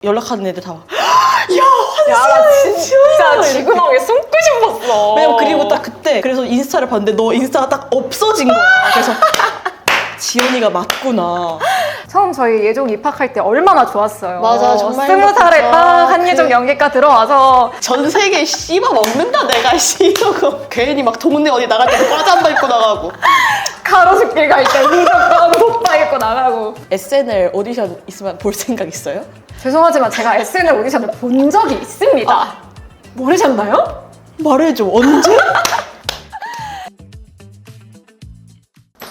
연락하는 애들 다 막 야, 나 진짜 지구멍에 숨고 싶었어. 왜냐면 그리고 딱 그때 그래서 인스타를 봤는데 너 인스타가 딱 없어진 거야. 그래서 지연이가 맞구나. 처음 저희 예종 입학할 때 얼마나 좋았어요. 맞아, 정말 20살에 행복했죠. 딱 한예종 연기과 들어와서 전 세계 씹어 먹는다 내가 이러고 괜히 막 동네 어디 나갈 때도 과잠바 입고 나가고 가로수길 갈 때 무조건 돗바 입고 나가고. SNL 오디션 있으면 볼 생각 있어요? 죄송하지만 제가 SNL 오디션을 본 적이 있습니다. 모르셨나요? 말해줘. 언제?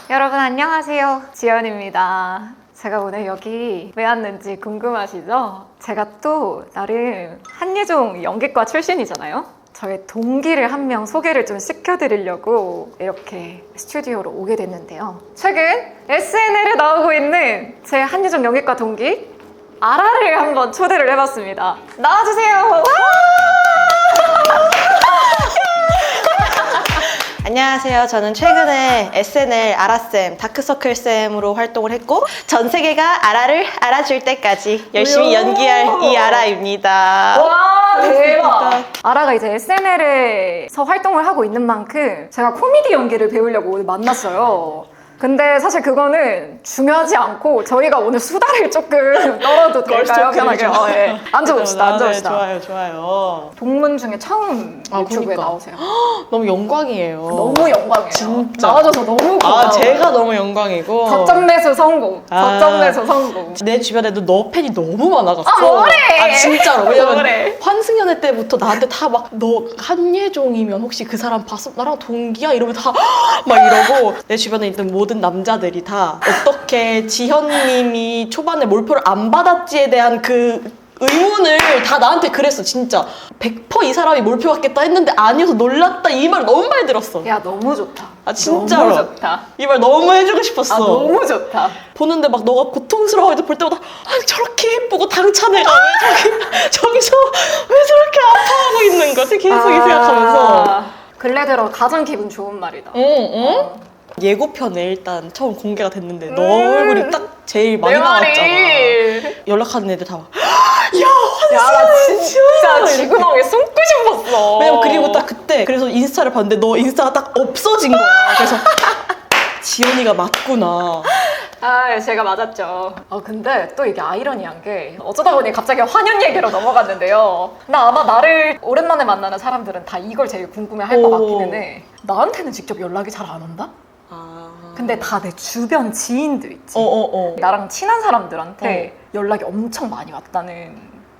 여러분 안녕하세요. 지연입니다. 제가 오늘 여기 왜 왔는지 궁금하시죠? 제가 또 나름 한예종 연기과 출신이잖아요. 저의 동기를 한 명 소개를 좀 시켜드리려고 이렇게 스튜디오로 오게 됐는데요. 최근 SNL에 나오고 있는 제 한예종 연기과 동기 아라를 한번 초대를 해봤습니다. 나와주세요. 안녕하세요. 저는 최근에 SNL 아라쌤, 다크서클쌤으로 활동을 했고 전 세계가 아라를 알아줄 때까지 열심히 연기할 이 아라입니다. 와 대박! 아라가 이제 SNL에서 활동을 하고 있는 만큼 제가 코미디 연기를 배우려고 오늘 만났어요. 근데 사실 그거는 중요하지 않고 저희가 오늘 수다를 조금 떨어도 될까요? 편하게. 네. 앉아봅시다. 앉아봅시다. 좋아요, 좋아요. 동문 중에 처음 유튜브에 그러니까. 나오세요. 너무 영광이에요. 너무 영광이에요. 진짜. 나와줘서 너무 고마워요. 제가 너무 영광이고. 4점 매수 성공. 4점 매수 성공. 내 주변에도 너 팬이 너무 많아갔어. 아, 뭐래? 진짜로. 왜냐면 뭐래? 환승연애 때부터 나한테 다 막 너 한예종이면 혹시 그 사람 봤어? 나랑 동기야? 이러면 다 막 이러고 내 주변에 있던 모든 남자들이 다 어떻게 지현님이 초반에 몰표를 안 받았지에 대한 그 의문을 다 나한테 그랬어. 진짜 100%이 사람이 몰표 받겠다 했는데 아니어서 놀랐다 이 말 너무 많이 들었어. 야 너무 좋다. 아 진짜로. 너무 좋다. 이 말 너무 해주고 싶었어. 아 너무 좋다. 보는데 막 너가 고통스러워해도 볼 때마다 저렇게 예쁘고 당찬 애가 왜 저기서 왜 저렇게 아파하고 있는 거지? 계속 이 생각하면서. 근래 들어 가장 기분 좋은 말이다. 응? 예고편에 일단 처음 공개가 됐는데 너 얼굴이 딱 제일 많이 내 말이. 나왔잖아. 연락하는 애들 다 막 야, 나 진짜 지구멍에 숨고 싶었어. 왜냐면 그리고 딱 그때 그래서 인스타를 봤는데 너 인스타가 딱 없어진 거야. 그래서 지연이가 맞구나. 아, 제가 맞았죠. 근데 또 이게 아이러니한 게 어쩌다 보니 갑자기 환연 얘기로 넘어갔는데요. 나 아마 나를 오랜만에 만나는 사람들은 다 이걸 제일 궁금해할 것 같기는 해. 나한테는 직접 연락이 잘 안 온다? 근데 다 내 주변 지인들 있지. 나랑 친한 사람들한테 연락이 엄청 많이 왔다는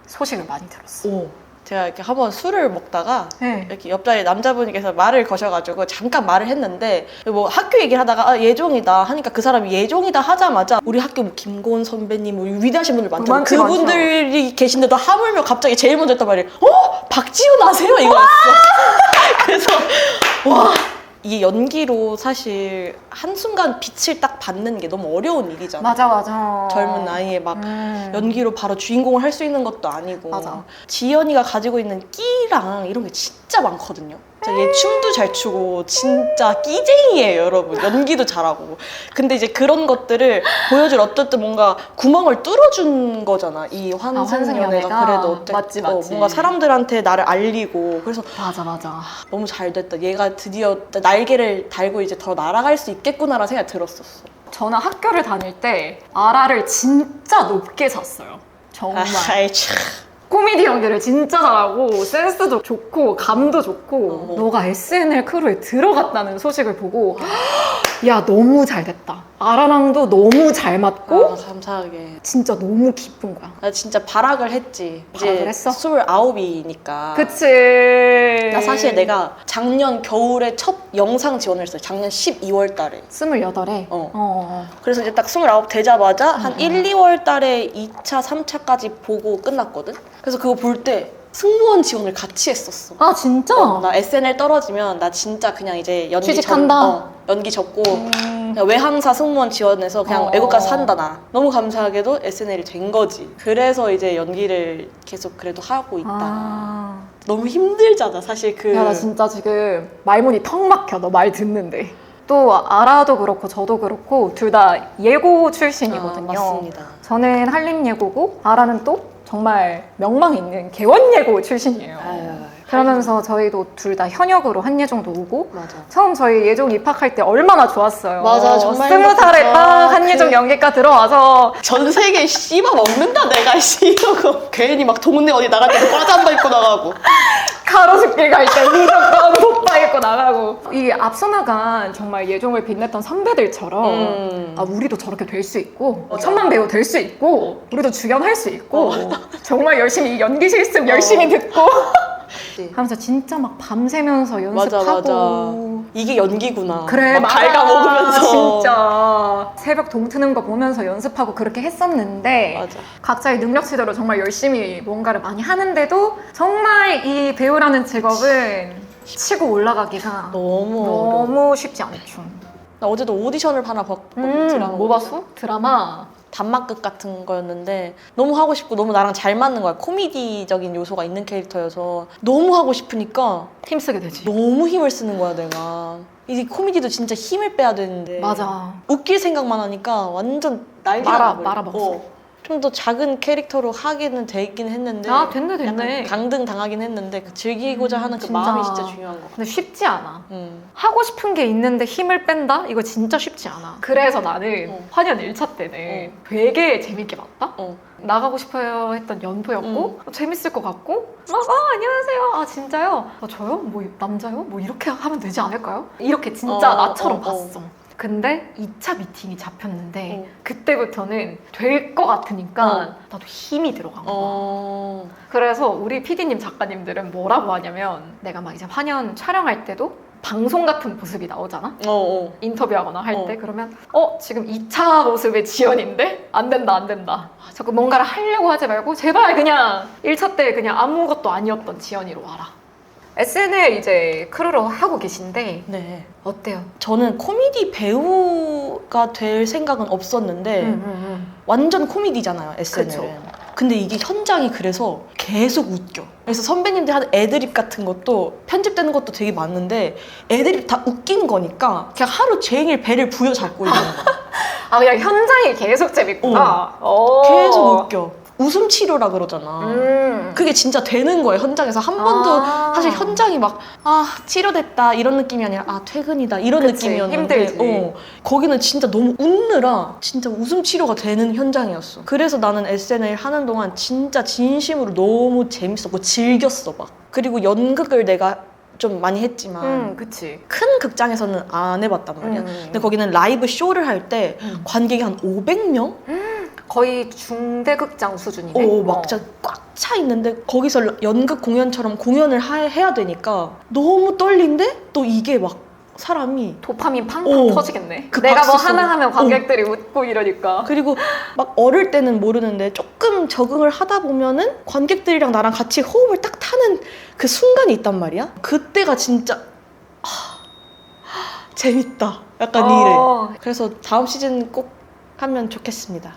소식을 많이 들었어. 제가 이렇게 한번 술을 먹다가 네. 이렇게 옆자리 남자분께서 말을 거셔가지고 잠깐 말을 했는데 뭐 학교 얘기를 하다가 예종이다 하니까 그 사람이 예종이다 하자마자 우리 학교 뭐 김고은 선배님 뭐 위대하신 분들 많잖아요. 많지, 그분들이 계신데도 하물며 갑자기 제일 먼저 했단 말이에요. 박지훈 아세요? 이거였어. 그래서 와 이게 연기로 사실 한순간 빛을 딱 받는 게 너무 어려운 일이잖아. 맞아. 젊은 나이에 막 연기로 바로 주인공을 할 수 있는 것도 아니고. 맞아. 지연이가 가지고 있는 끼랑 이런 게 진짜 많거든요. 얘 춤도 잘 추고 진짜 끼쟁이에요, 여러분. 연기도 잘하고. 근데 이제 그런 것들을 보여줄 어쨌든 뭔가 구멍을 뚫어준 거잖아. 이 환승연애가 그래도 어쨌든 맞지. 뭔가 사람들한테 나를 알리고. 그래서 맞아. 너무 잘 됐다. 얘가 드디어 날개를 달고 이제 더 날아갈 수 있겠구나라는 생각이 들었었어. 저는 학교를 다닐 때 아라를 진짜 높게 샀어요. 정말. 아이 참. 코미디 연기를 진짜 잘하고 센스도 좋고 감도 좋고 너가 SNL 크루에 들어갔다는 소식을 보고 야 너무 잘 됐다. 아라랑도 너무 잘 맞고 감사하게. 진짜 너무 기쁜 거야. 나 진짜 발악을 했지. 발악을 했어? 29이니까. 그치. 나 사실 내가 작년 겨울에 첫 영상 지원을 했어요. 작년 12월 달에. 28에? 그래서 이제 딱 29 되자마자 한 1, 2월 달에 2차, 3차까지 보고 끝났거든? 그래서 그거 볼 때 승무원 지원을 같이 했었어. 아 진짜? 나 SNL 떨어지면 나 진짜 그냥 이제 연기 취직한다? 연기 접고 그냥 외항사 승무원 지원해서 그냥 외국가서 산다 나. 너무 감사하게도 SNL이 된 거지. 그래서 이제 연기를 계속 그래도 하고 있다. 너무 힘들잖아 사실 야, 나 진짜 지금 말문이 턱 막혀. 너 말 듣는데. 또 아라도 그렇고 저도 그렇고 둘 다 예고 출신이거든요. 맞습니다. 저는 한림예고고 아라는 또 정말 명망 있는 개원예고 출신이에요. 그러면서 저희도 둘 다 현역으로 한예종도 오고 맞아. 처음 저희 예종 입학할 때 얼마나 좋았어요. 맞아, 정말 20살에 행복했죠. 딱 한예종 연기과 들어와서 전 세계 씹어 먹는다 내가 이러고 괜히 막 동네 어디 나갈 때도 과자 한 번 입고 나가고. 가로수길 갈 때 무조건 돋바 입고 나가고 이 앞서 나간 정말 예종을 빛냈던 선배들처럼 아 우리도 저렇게 될 수 있고 천만 배우 될 수 있고 우리도 주연할 수 있고 정말 열심히 연기 실습 열심히 듣고 하면서 진짜 막 밤새면서 연습하고 맞아. 이게 연기구나. 그래 막 맞아. 갉아먹으면서. 진짜 새벽 동 트는 거 보면서 연습하고 그렇게 했었는데 맞아. 각자의 능력치대로 정말 열심히 뭔가를 많이 하는데도 정말 이 배우라는 직업은 치고 올라가기가 너무 어려워. 너무 쉽지 않죠. 나 어제도 오디션을 하나 봤거든. 드라마 뭐 봤어? 드라마? 단막극 같은 거였는데 너무 하고 싶고 너무 나랑 잘 맞는 거야. 코미디적인 요소가 있는 캐릭터여서 너무 하고 싶으니까 힘쓰게 되지. 너무 힘을 쓰는 거야 내가. 이 코미디도 진짜 힘을 빼야 되는데 맞아. 웃길 생각만 하니까 완전 날개가 말아먹었어. 좀 더 작은 캐릭터로 하기는 되긴 했는데 아 됐네. 약간 강등 당하긴 했는데 그 즐기고자 하는 그 진짜. 마음이 진짜 중요한 거. 근데 쉽지 않아. 음. 하고 싶은 게 있는데 힘을 뺀다? 이거 진짜 쉽지 않아. 그래서 나는 환연 1차 때는 되게 재밌게 봤다? 나가고 싶어요 했던 연도였고 재밌을 것 같고 막 안녕하세요. 아 진짜요? 아 저요? 뭐 남자요? 뭐 이렇게 하면 되지 않을까요? 이렇게 진짜 나처럼 봤어. 근데 2차 미팅이 잡혔는데 그때부터는 될 것 같으니까 나도 힘이 들어간 거야. 그래서 우리 PD님 작가님들은 뭐라고 하냐면 내가 막 이제 환연 촬영할 때도 방송 같은 모습이 나오잖아? 인터뷰하거나 할 때 그러면 지금 2차 모습의 지연인데? 안 된다. 자꾸 뭔가를 하려고 하지 말고 제발 그냥 1차 때 그냥 아무것도 아니었던 지연이로 와라. SNL 이제 크루로 하고 계신데 네. 어때요? 저는 코미디 배우가 될 생각은 없었는데 완전 코미디잖아요, SNL은. 그쵸. 근데 이게 현장이 그래서 계속 웃겨. 그래서 선배님들 하는 애드립 같은 것도 편집되는 것도 되게 많은데 애드립 다 웃긴 거니까 그냥 하루 종일 배를 부여잡고 있는 거야. 아 그냥 현장이 계속 재밌구나. 계속 웃겨. 웃음 치료라 그러잖아. 그게 진짜 되는 거예요, 현장에서. 한 번도 사실 현장이 막 치료됐다 이런 느낌이 아니라 퇴근이다 이런 그치, 느낌이었는데 힘들지. 거기는 진짜 너무 웃느라 진짜 웃음 치료가 되는 현장이었어. 그래서 나는 SNL 하는 동안 진짜 진심으로 너무 재밌었고 즐겼어 막. 그리고 연극을 내가 좀 많이 했지만 그치. 큰 극장에서는 안 해봤단 말이야. 근데 거기는 라이브 쇼를 할 때 관객이 한 500명? 거의 중대극장 수준이네. 막 진짜 꽉 차 있는데 거기서 연극 공연처럼 공연을 해야 되니까 너무 떨린데 또 이게 막 사람이 도파민 팡팡 터지겠네. 그 내가 뭐 박수 하나 소리. 하면 관객들이 웃고 이러니까. 그리고 막 어릴 때는 모르는데 조금 적응을 하다 보면은 관객들이랑 나랑 같이 호흡을 딱 타는 그 순간이 있단 말이야. 그때가 진짜 재밌다. 약간 이래. 그래서 다음 시즌 꼭 하면 좋겠습니다.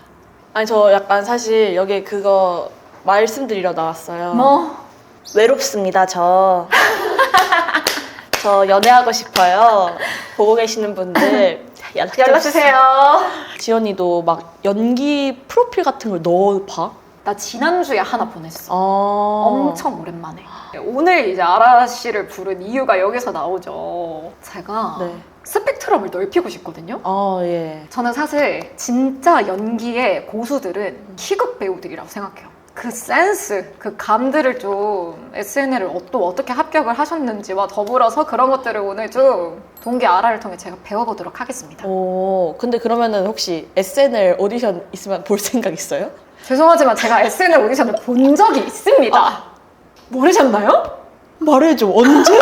아니 저 약간 사실 여기 그거 말씀드리러 나왔어요. 뭐? 외롭습니다 저. 저 연애하고 싶어요. 보고 계시는 분들 연락 주세요. 지연이도 막 연기 프로필 같은 걸 넣어봐? 나 지난주에 하나 보냈어. 엄청 엄청 오랜만에. 오늘 이제 아라 씨를 부른 이유가 여기서 나오죠. 제가 네. 스펙트럼을 넓히고 싶거든요. 예. 저는 사실 진짜 연기의 고수들은 희극 배우들이라고 생각해요. 그 센스, 그 감들을 좀 SNL을 또 어떻게 합격을 하셨는지와 더불어서 그런 것들을 오늘 좀 동기 아라를 통해 제가 배워보도록 하겠습니다. 근데 그러면은 혹시 SNL 오디션 있으면 볼 생각 있어요? 죄송하지만 제가 SNL 오디션을 본 적이 있습니다. 모르셨나요? 말해줘. 언제?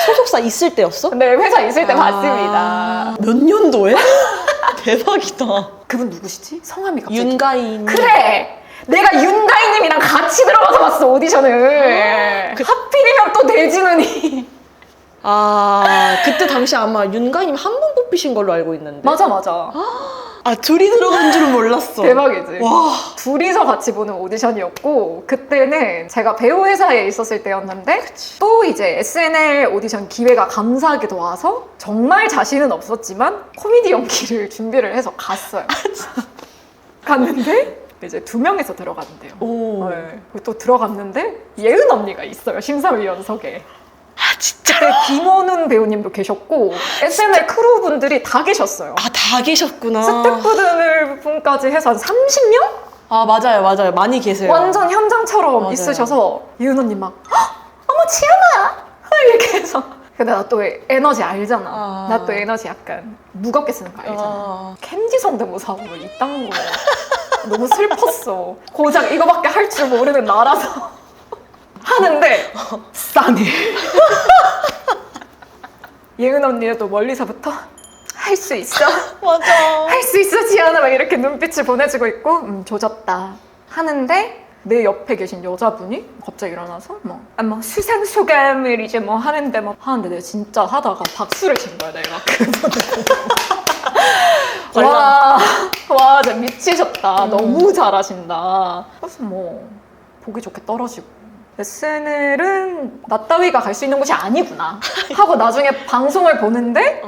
소속사 있을 때였어? 네, 회사 있을 때 봤습니다. 몇 년도에? 대박이다. 그분 누구시지? 성함이 갑자기 윤가인. 그래! 내가 윤가인님이랑 같이 들어가서 봤어 오디션을. 하필이면 또 대진은이. 그때 당시 아마 윤가인님 한 분 뽑히신 걸로 알고 있는데. 맞아. 둘이 들어간 줄은 몰랐어. 대박이지. 와. 둘이서 같이 보는 오디션이었고 그때는 제가 배우 회사에 있었을 때였는데 또 이제 SNL 오디션 기회가 감사하게도 와서 정말 자신은 없었지만 코미디 연기를 준비를 해서 갔어요. 갔는데 이제 2명이서 들어갔는데요. 오. 네. 또 들어갔는데 예은 언니가 있어요, 심사위원석에. 아 진짜? 그때 김원훈 배우님도 계셨고 SNL 크루분들이 다 계셨어요. 아 다 계셨구나. 스태프들 분까지 해서 한 30명? 아 맞아요. 많이 계세요. 완전 현장처럼 맞아요. 있으셔서 예은 언니 막 어머 지연아! 이렇게 해서 근데 나 또 에너지 알잖아. 아. 나 또 에너지 약간 무겁게 쓰는 거 알잖아. 아. 캔디 성대모사 뭐 이딴 거 너무 슬펐어. 고작 이거밖에 할 줄 모르는 나라서 하는데 싸네. 예은 언니도 멀리서부터 할 수 있어. 맞아. 할 수 있어 지연아 막 이렇게 눈빛을 보내주고 있고 조졌다 하는데 내 옆에 계신 여자분이 갑자기 일어나서 뭐 수상 소감을 이제 뭐 하는데 하는데 내가 진짜 하다가 박수를 친 거야 내가 그분을 와 진짜 미치셨다. 너무 잘하신다. 그래서 뭐 보기 좋게 떨어지고 SNL은 나 따위가 갈 수 있는 곳이 아니구나 하고 나중에 방송을 보는데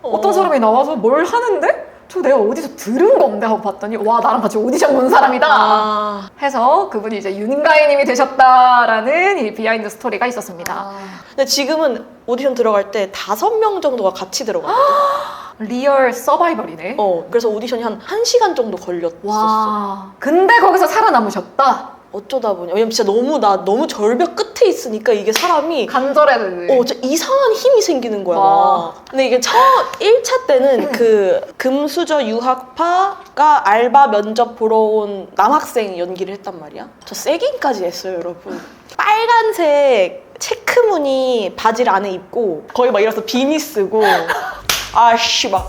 어떤 사람이 나와서 뭘 하는데 저 내가 어디서 들은 건데 하고 봤더니 와 나랑 같이 오디션 본 사람이다 아. 해서 그분이 이제 윤가희님이 되셨다라는 이 비하인드 스토리가 있었습니다. 근데 지금은 오디션 들어갈 때 5명 정도가 같이 들어가요. 리얼 서바이벌이네. 그래서 오디션이 한 1시간 정도 걸렸었어. 와 근데 거기서 살아남으셨다. 어쩌다 보니. 왜냐면 진짜 너무 절벽 끝에 있으니까 이게 사람이 간절해. 진짜 이상한 힘이 생기는 거야. 와. 근데 이게 1차 때는 그 금수저 유학파가 알바 면접 보러 온 남학생 연기를 했단 말이야. 저 세깅까지 했어요, 여러분. 빨간색 체크무늬 바지를 안에 입고 거의 막 이래서 비니 쓰고 아씨 막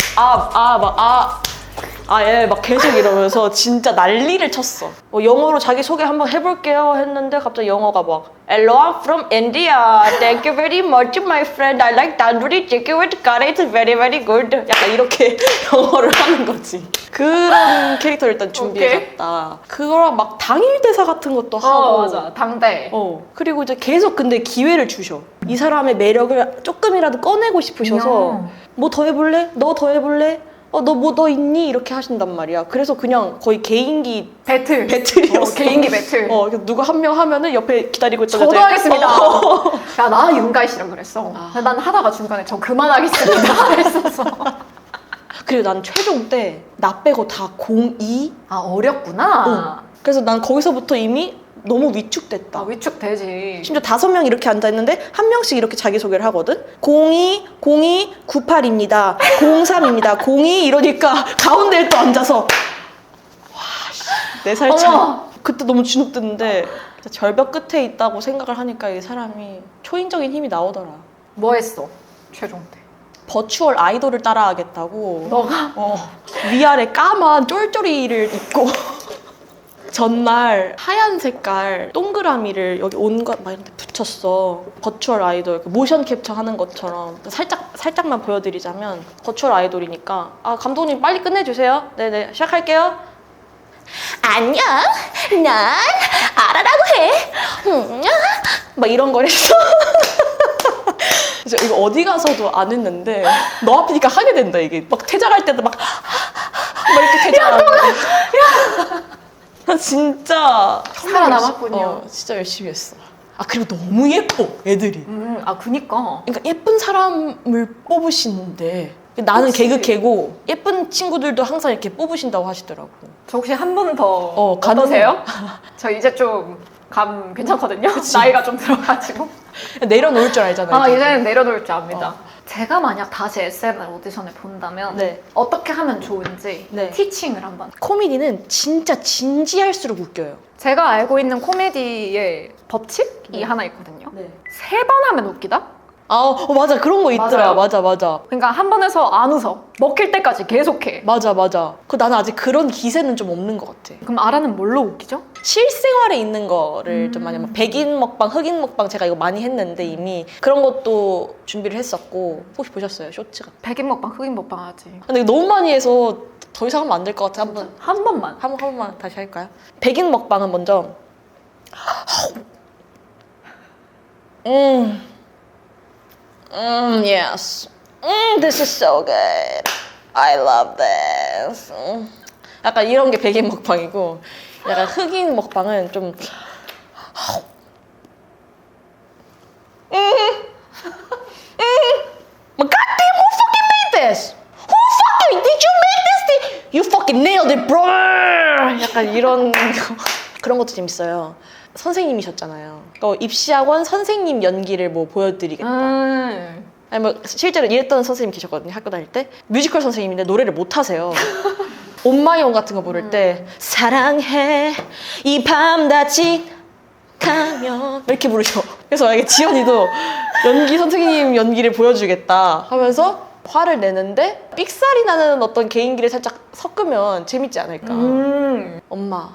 계속 이러면서 진짜 난리를 쳤어. 영어로 자기소개 한번 해볼게요 했는데 갑자기 영어가 막 Hello, I'm from India. Thank you very much, my friend. I like tandoori chicken with curry. It's very, very good. 약간 이렇게 영어를 하는 거지. 그런 캐릭터를 일단 준비해놨다. 그거랑 막 당일 대사 같은 것도 하고. 맞아. 당대. 그리고 이제 계속 근데 기회를 주셔. 이 사람의 매력을 조금이라도 꺼내고 싶으셔서 뭐 더 해볼래? 너 더 해볼래? 너 있니? 이렇게 하신단 말이야. 그래서 그냥 거의 개인기 배틀이었어. 개인기 배틀. 누가 한 명 하면은 옆에 기다리고 있던 저도 여자 하겠습니다. 야, 나 윤가희 씨랑 그랬어. 난 하다가 중간에 저 그만하겠습니다. 했었어. 그리고 난 최종 때 나 빼고 다 02? 아, 어렵구나. 그래서 난 거기서부터 이미 너무 위축됐다. 위축되지. 심지어 5명 이렇게 앉아있는데 한 명씩 이렇게 자기소개를 하거든? 02, 98입니다. 03입니다. 02 이러니까 가운데에 또 앉아서 와, 4살 차. 그때 너무 주눅드는데 절벽 끝에 있다고 생각을 하니까 이 사람이 초인적인 힘이 나오더라. 뭐 했어? 최종 때. 버추얼 아이돌을 따라하겠다고 너가? 위아래 까만 쫄쫄이를 입고 전날 하얀 색깔 동그라미를 여기 온갖 막 이런 데 붙였어. 버추얼 아이돌 모션 캡처 하는 것처럼 살짝만 보여드리자면 버추얼 아이돌이니까 감독님 빨리 끝내주세요. 네네 시작할게요. 안녕 난 아라라고 해. 막 이런 걸 했어. 그래서 이거 어디 가서도 안 했는데 너 앞이니까 하게 된다. 이게 막 퇴장할 때도 막 이렇게 퇴장하고. 나 진짜 살아남았군요. 진짜 열심히 했어. 그리고 너무 예뻐 애들이. 그니까. 그러니까 예쁜 사람을 뽑으시는데 나는 그치. 개그캐고 예쁜 친구들도 항상 이렇게 뽑으신다고 하시더라고. 저 혹시 한 번 더 어떠세요? 저 이제 좀 감 괜찮거든요. 나이가 좀 들어가지고. 내려놓을 줄 알잖아요. 이제는 내려놓을 줄 압니다. 제가 만약 다시 SNL 오디션을 본다면 어떻게 하면 좋은지 티칭을 한번. 코미디는 진짜 진지할수록 웃겨요. 제가 알고 있는 코미디의 법칙이 하나 있거든요. 3번 하면 웃기다? 맞아. 그런 거 있더라. 맞아. 그러니까 한 번 해서 안 웃어. 먹힐 때까지 계속해. 맞아. 나는 아직 그런 기세는 좀 없는 것 같아. 그럼 아라는 뭘로 웃기죠? 실생활에 있는 거를 좀 많이 백인 먹방, 흑인 먹방 제가 이거 많이 했는데 이미 그런 것도 준비를 했었고. 혹시 보셨어요? 쇼츠가? 백인 먹방, 흑인 먹방 하지. 근데 이거 너무 많이 해서 더 이상 하면 안 될 것 같아. 한 번만. 한 번만 다시 할까요? 백인 먹방은 먼저 yes. This is so good. I love this. 약간 이런 게 백인 먹방이고 약간 흑인 먹방은 좀 But goddamn, who fucking made this? Who fucking did you make this thing? You fucking nailed it, bro. 약간 이런 그런 것도 재밌어요. 선생님이셨잖아요. 입시학원 선생님 연기를 뭐 보여드리겠다. 아니 뭐 실제로 이랬던 선생님 계셨거든요. 학교 다닐 때 뮤지컬 선생님인데 노래를 못 하세요. 온마이온 같은 거 부를 때 사랑해 이 밤 다치 가면 이렇게 부르셔. 그래서 만약에 지연이도 연기 선생님 연기를 보여주겠다 하면서 화를 내는데 삑살이 나는 어떤 개인기를 살짝 섞으면 재밌지 않을까. 엄마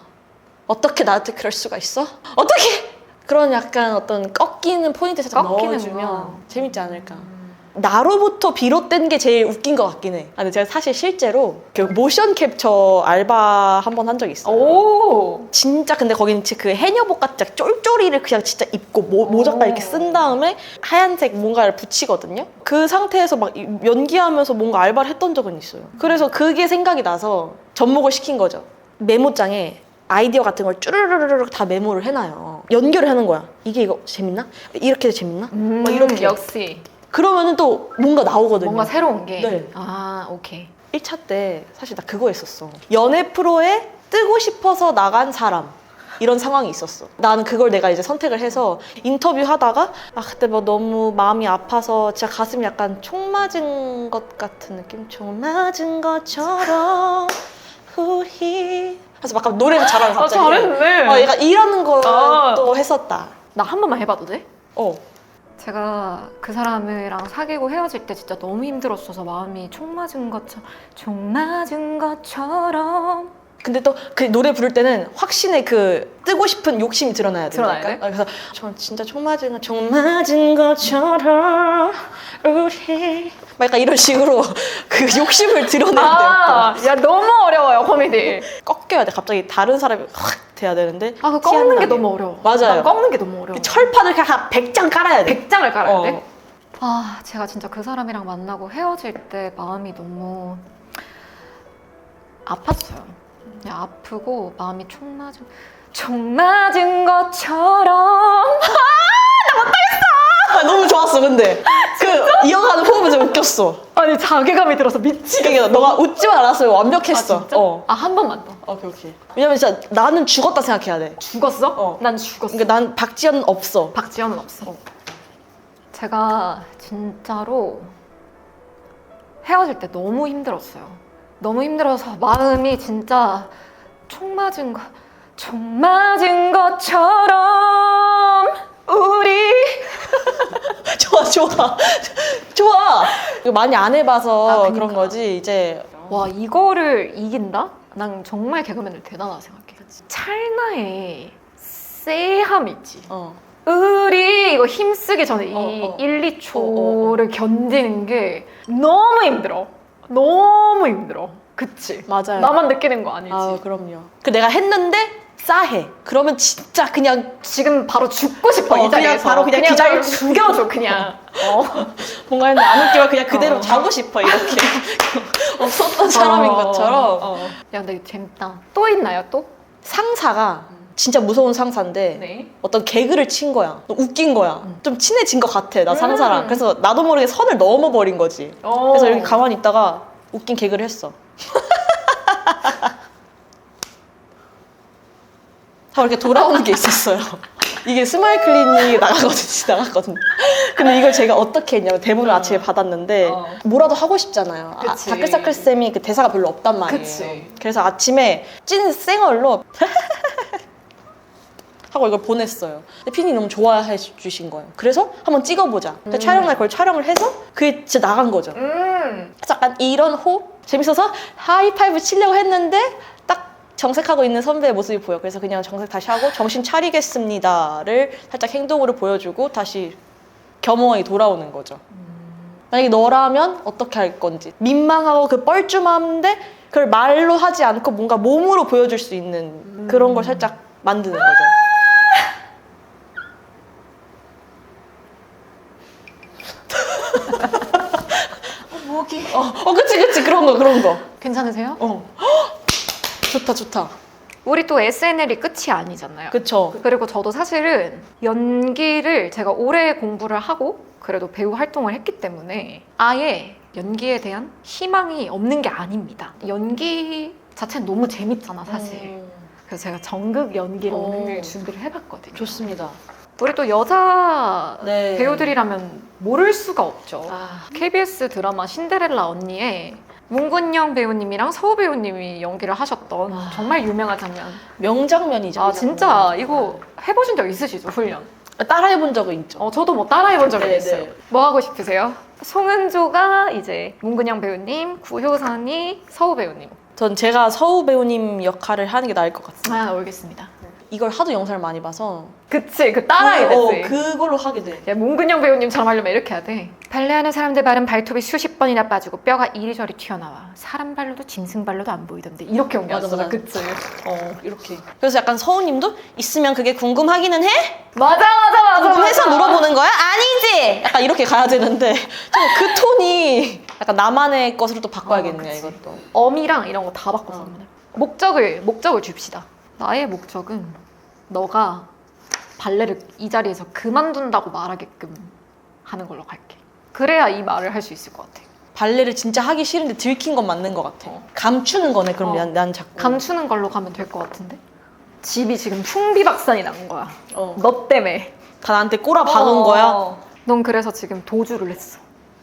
어떻게 나한테 그럴 수가 있어? 어떻게? 그런 약간 어떤 꺾이는 포인트 살짝 넣어주면 거. 재밌지 않을까. 나로부터 비롯된 게 제일 웃긴 것 같긴 해. 근데 제가 사실 실제로 그 모션 캡처 알바 한 번 한 적이 있어요. 오. 진짜 근데 거기는 그 해녀복 같이 쫄쫄이를 그냥 진짜 입고 모자까지 이렇게 쓴 다음에 하얀색 뭔가를 붙이거든요. 그 상태에서 막 연기하면서 뭔가 알바를 했던 적은 있어요. 그래서 그게 생각이 나서 접목을 시킨 거죠. 메모장에 아이디어 같은 걸 쭈르르르르 다 메모를 해놔요. 연결을 하는 거야. 이거 재밌나? 이렇게 해도 재밌나? 막 이렇게. 역시 그러면은 또 뭔가 나오거든요. 뭔가 새로운 게. 네. 아, 오케이. 1차 때 사실 나 그거 했었어. 연애 프로에 뜨고 싶어서 나간 사람. 이런 상황이 있었어. 나는 그걸 내가 이제 선택을 해서 인터뷰 하다가 그때 뭐 너무 마음이 아파서 진짜 가슴이 약간 총 맞은 것 같은 느낌? 총 맞은 것처럼 후히 그래서 막 노래를 잘하는 갑자기. 잘했네. 약간 이런 것도 했었다. 나 한 번만 해봐도 돼? 제가 그 사람이랑 사귀고 헤어질 때 진짜 너무 힘들었어서 마음이 총 맞은 것처럼 근데 또 그 노래 부를 때는 확신의 그 뜨고 싶은 욕심이 드러나야 드러나야 된다니까. 그래서 전 진짜 총 맞은 것처럼 우리 막 약간 이런 식으로 그 욕심을 드러내야 돼요. 야 너무 어려워요 코미디. 꺾여야 돼. 갑자기 다른 사람이 확 돼야 되는데. 그 티 안 꺾는 게 나게. 너무 어려워. 맞아요. 난 꺾는 게 너무 어려워. 그 철판을 그냥 한 100장 깔아야 돼. 100장을 깔아야 돼? 어. 제가 진짜 그 사람이랑 만나고 헤어질 때 마음이 너무 아팠어요. 그냥 아프고 마음이 총 맞은 것처럼. 너무 좋았어. 근데 그 이어가는 호흡은 좀 웃겼어. 아니 자괴감이 들어서 미치겠어. 그러니까 너가 웃지만 않았어요. 완벽했어. 진짜? 한 번만 더. 오케이. 왜냐면 진짜 나는 죽었다 생각해야 돼. 죽었어? 난 죽었어. 그러니까 난 박지현은 없어. 박지현은 없어. 제가 진짜로 헤어질 때 너무 힘들었어요. 너무 힘들어서 마음이 진짜 총 맞은 것처럼 우리 좋아. 이거 많이 안 해봐서 그러니까. 그런 거지. 이제 와 이거를 이긴다? 난 정말 개그맨들 대단하다 생각해. 찰나의 쎄함 있지. 우리 이거 힘쓰기 전에 이 1, 2초를 견디는 게 너무 힘들어. 너무 힘들어. 그치? 맞아요. 나만 느끼는 거 아니지? 그럼요. 그 내가 했는데 싸해. 그러면 진짜 그냥 지금 바로 죽고 싶어 이 그냥 자리에서. 바로 그냥 날 기절을 죽여줘 그냥. 뭔가 했는데 안 웃기면 그냥 그대로 자고 싶어 이렇게 없었던 사람인 것처럼. 야 근데 이거 재밌다. 또 있나요 또? 상사가 진짜 무서운 상사인데 네. 어떤 개그를 친 거야. 웃긴 거야. 좀 친해진 것 같아 나 상사랑. 그래서 나도 모르게 선을 넘어버린 거지. 그래서 이렇게 가만히 있다가 웃긴 개그를 했어. 하고 이렇게 돌아오는 게 있었어요. 이게 스마일 클리닉 나갔거든. 근데 이걸 제가 어떻게 했냐면 대본을 아침에 받았는데 뭐라도 하고 싶잖아요. 그치. 다크서클 쌤이 그 대사가 별로 없단 말이에요. 그치. 그래서 아침에 찐 쌩얼로 하고 이걸 보냈어요. 근데 피디님 너무 좋아해 주신 거예요. 그래서 한번 찍어보자. 촬영날 그걸 촬영을 해서 그게 진짜 나간 거죠. 약간 이런 호흡? 재밌어서 하이파이브 치려고 했는데 딱 정색하고 있는 선배의 모습이 보여. 그래서 그냥 정색 다시 하고 정신 차리겠습니다를 살짝 행동으로 보여주고 다시 겸허하게 돌아오는 거죠. 만약에 너라면 어떻게 할 건지. 민망하고 그 뻘쭘한데 그걸 말로 하지 않고 뭔가 몸으로 보여줄 수 있는 그런 걸 살짝 만드는 거죠. 목이. 그치 그런 거. 괜찮으세요? 좋다 좋다. 우리 또 SNL이 끝이 아니잖아요. 그쵸. 그리고 저도 사실은 연기를 제가 오래 공부를 하고 그래도 배우 활동을 했기 때문에 아예 연기에 대한 희망이 없는 게 아닙니다. 연기 자체는 너무 재밌잖아 사실. 그래서 제가 전극 연기를 오늘 준비를 해봤거든요. 좋습니다. 우리 또 여자 네. 배우들이라면 모를 수가 없죠. 아, KBS 드라마 신데렐라 언니에 문근영 배우님이랑 서우 배우님이 연기를 하셨던 아. 정말 유명한 장면. 명장면이죠. 아 이 장면. 진짜 이거 해보신 적 있으시죠? 훈련? 따라해본 적은 있죠. 저도 뭐 따라해본 적이 네, 있어요. 네. 뭐 하고 싶으세요? 송은조가 이제 문근영 배우님, 구효선이 서우 배우님. 전 제가 서우 배우님 역할을 하는 게 나을 것 같습니다. 아 알겠습니다. 이걸 하도 영상을 많이 봐서 그치, 그 따라해야 되지. 그걸로 하게 돼. 야, 문근영 배우님처럼 하려면 이렇게 해야 돼. 발레하는 사람들 발은 발톱이 수십 번이나 빠지고 뼈가 이리저리 튀어나와. 사람 발로도 짐승 발로도 안 보이던데. 이렇게 연기하잖아, 맞아. 그치? 이렇게. 그래서 약간 서우님도 있으면 그게 궁금하기는 해? 맞아. 궁금해서 물어보는 거야? 아니지! 약간 이렇게 가야 되는데 좀 그 톤이 약간 나만의 것으로 또 바꿔야겠네요, 그치. 이것도. 어미랑 이런 거 다 바꿔서 하면 돼. 목적을 줍시다. 나의 목적은 너가 발레를 이 자리에서 그만둔다고 말하게끔 하는 걸로 갈게. 그래야 이 말을 할 수 있을 것 같아. 발레를 진짜 하기 싫은데 들킨 건 맞는 것 같아. 감추는 거네, 그럼 난 자꾸. 감추는 걸로 가면 될 것 같은데? 집이 지금 풍비박산이 난 거야. 어. 너 때문에. 다 나한테 꼬라 박은 거야? 넌 그래서 지금 도주를 했어.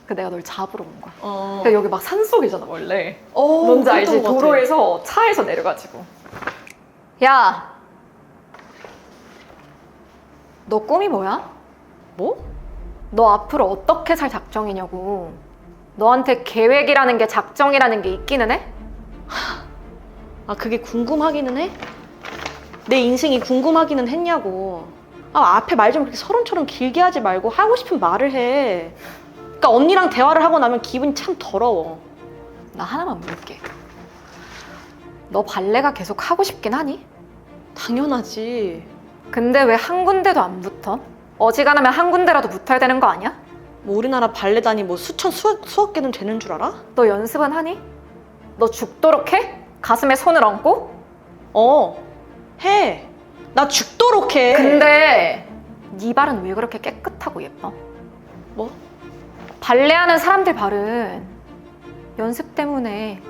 그 내가 널 잡으러 온 거야. 어. 근데 여기 막 산속이잖아 원래. 뭔지 알지? 그랬던 것 같아. 도로에서 차에서 내려가지고. 야! 너 꿈이 뭐야? 뭐? 너 앞으로 어떻게 살 작정이냐고. 너한테 계획이라는 게 작정이라는 게 있기는 해? 아, 그게 궁금하기는 해? 내 인생이 궁금하기는 했냐고. 아, 앞에 말 좀 그렇게 서론처럼 길게 하지 말고 하고 싶은 말을 해. 그러니까 언니랑 대화를 하고 나면 기분이 참 더러워. 나 하나만 물을게. 너 발레가 계속 하고 싶긴 하니? 당연하지. 근데 왜 한 군데도 안 붙어? 어지간하면 한 군데라도 붙어야 되는 거 아니야? 뭐 우리나라 발레단이 뭐 수억 개는 되는 줄 알아? 너 연습은 하니? 너 죽도록 해? 가슴에 손을 얹고? 해. 나 죽도록 해. 근데 네 발은 왜 그렇게 깨끗하고 예뻐? 뭐? 발레하는 사람들 발은 연습 때문에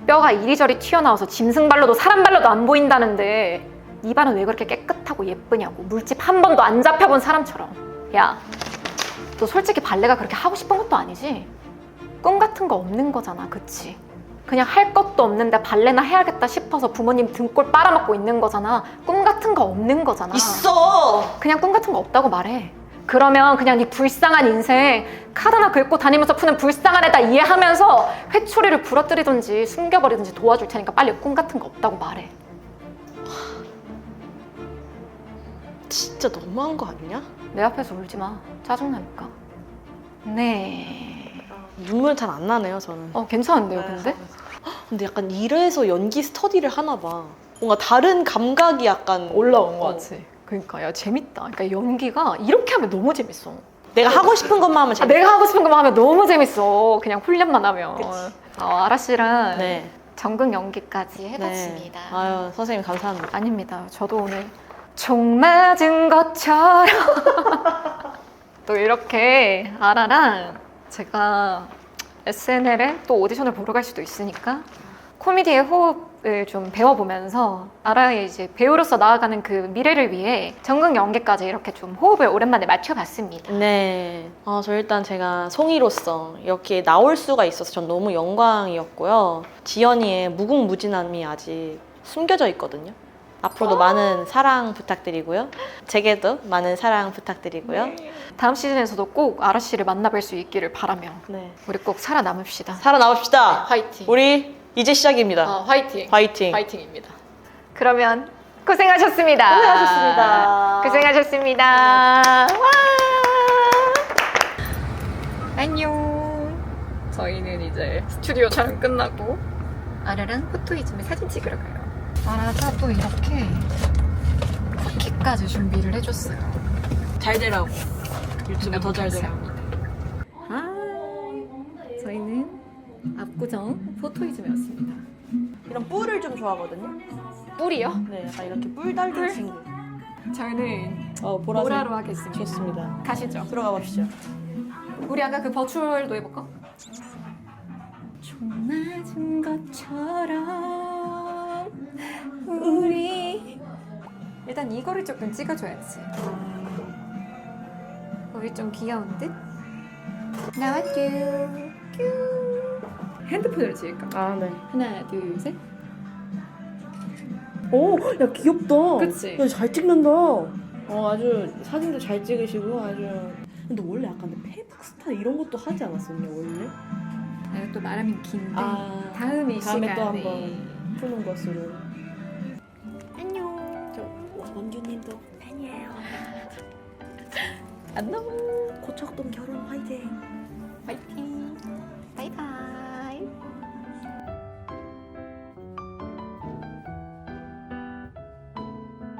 뼈가 이리저리 튀어나와서 짐승 발로도 사람 발로도 안 보인다는데 네 발은 왜 그렇게 깨끗하고 예쁘냐고. 물집 한 번도 안 잡혀본 사람처럼. 야, 너 솔직히 발레가 그렇게 하고 싶은 것도 아니지? 꿈 같은 거 없는 거잖아, 그치? 그냥 할 것도 없는데 발레나 해야겠다 싶어서 부모님 등골 빨아먹고 있는 거잖아. 꿈 같은 거 없는 거잖아. 있어. 그냥 꿈 같은 거 없다고 말해. 그러면 그냥 네 불쌍한 인생 카드나 긁고 다니면서 푸는 불쌍한 애다 이해하면서 회초리를 부러뜨리든지 숨겨버리든지 도와줄 테니까 빨리 꿈 같은 거 없다고 말해. 진짜 너무한 거 아니냐? 내 앞에서 울지 마. 짜증나니까. 네. 눈물 잘 안 나네요, 저는. 괜찮은데요, 근데? 근데 약간 이래서 연기 스터디를 하나 봐. 뭔가 다른 감각이 약간 올라온 거 같지? 그러니까 야 재밌다. 그러니까 연기가 이렇게 하면 너무 재밌어. 내가 하고 싶은 것만 하면 재밌어. 내가 하고 싶은 것만 하면 너무 재밌어. 그냥 훈련만 하면. 아라 씨랑 네. 전극 연기까지 해봤습니다. 네. 아유, 선생님 감사합니다. 아닙니다. 저도 오늘 총 맞은 것처럼 또 이렇게 아라랑 제가 SNL에 또 오디션을 보러 갈 수도 있으니까 코미디의 호흡을 좀 배워보면서 아라의 이제 배우로서 나아가는 그 미래를 위해 전극 연기까지 이렇게 좀 호흡을 오랜만에 맞춰봤습니다. 네. 저 일단 제가 송이로서 여기에 나올 수가 있어서 전 너무 영광이었고요. 지연이의 무궁무진함이 아직 숨겨져 있거든요. 앞으로도 많은 사랑 부탁드리고요. 제게도 많은 사랑 부탁드리고요. 다음 시즌에서도 꼭 아라 씨를 만나뵐 수 있기를 바라며 네. 우리 꼭 살아남읍시다. 살아나옵시다. 화이팅. 우리 이제 시작입니다. 화이팅. 화이팅. 화이팅입니다. 그러면 고생하셨습니다. 고생하셨습니다. 고생하셨습니다. 와! 안녕. 저희는 이제 스튜디오 촬영 끝나고 아라랑 포토이즘에 사진 찍으러 가요. 아라가 또 이렇게 쿠키까지 준비를 해줬어요. 잘 되라고. 유튜브 더 잘 되라고. 저희는 압구정 포토이즘에 왔습니다. 이런 뿔을 좀 좋아하거든요. 뿔이요? 네, 약간 이렇게 뿔 달린 뿔? 친구. 저희는 보라색. 보라로 하겠습니다. 좋습니다. 가시죠. 들어가 봅시다. 우리 아까 그 버추얼도 해볼까? 총 맞은 것처럼 우리 일단 이거를 조금 찍어줘야지. 우리 좀 귀여운 듯? 나왔죠. 핸드폰으로 찍을까? 아, 네. 하나, 둘, 셋. 오, 야, 귀엽다. 그치? 야, 잘 찍는다. 아주 사진도 잘 찍으시고 아주. 근데 원래 약간 페북 스타 이런 것도 하지 않았었냐 원래? 내가 또 말하면 긴데 다음에 다음에 시간에 또 한번 푸는 것으로. 안녕. 저 원규님도 팬이에요. 안녕. 고척동 결혼 화이팅. 화이팅.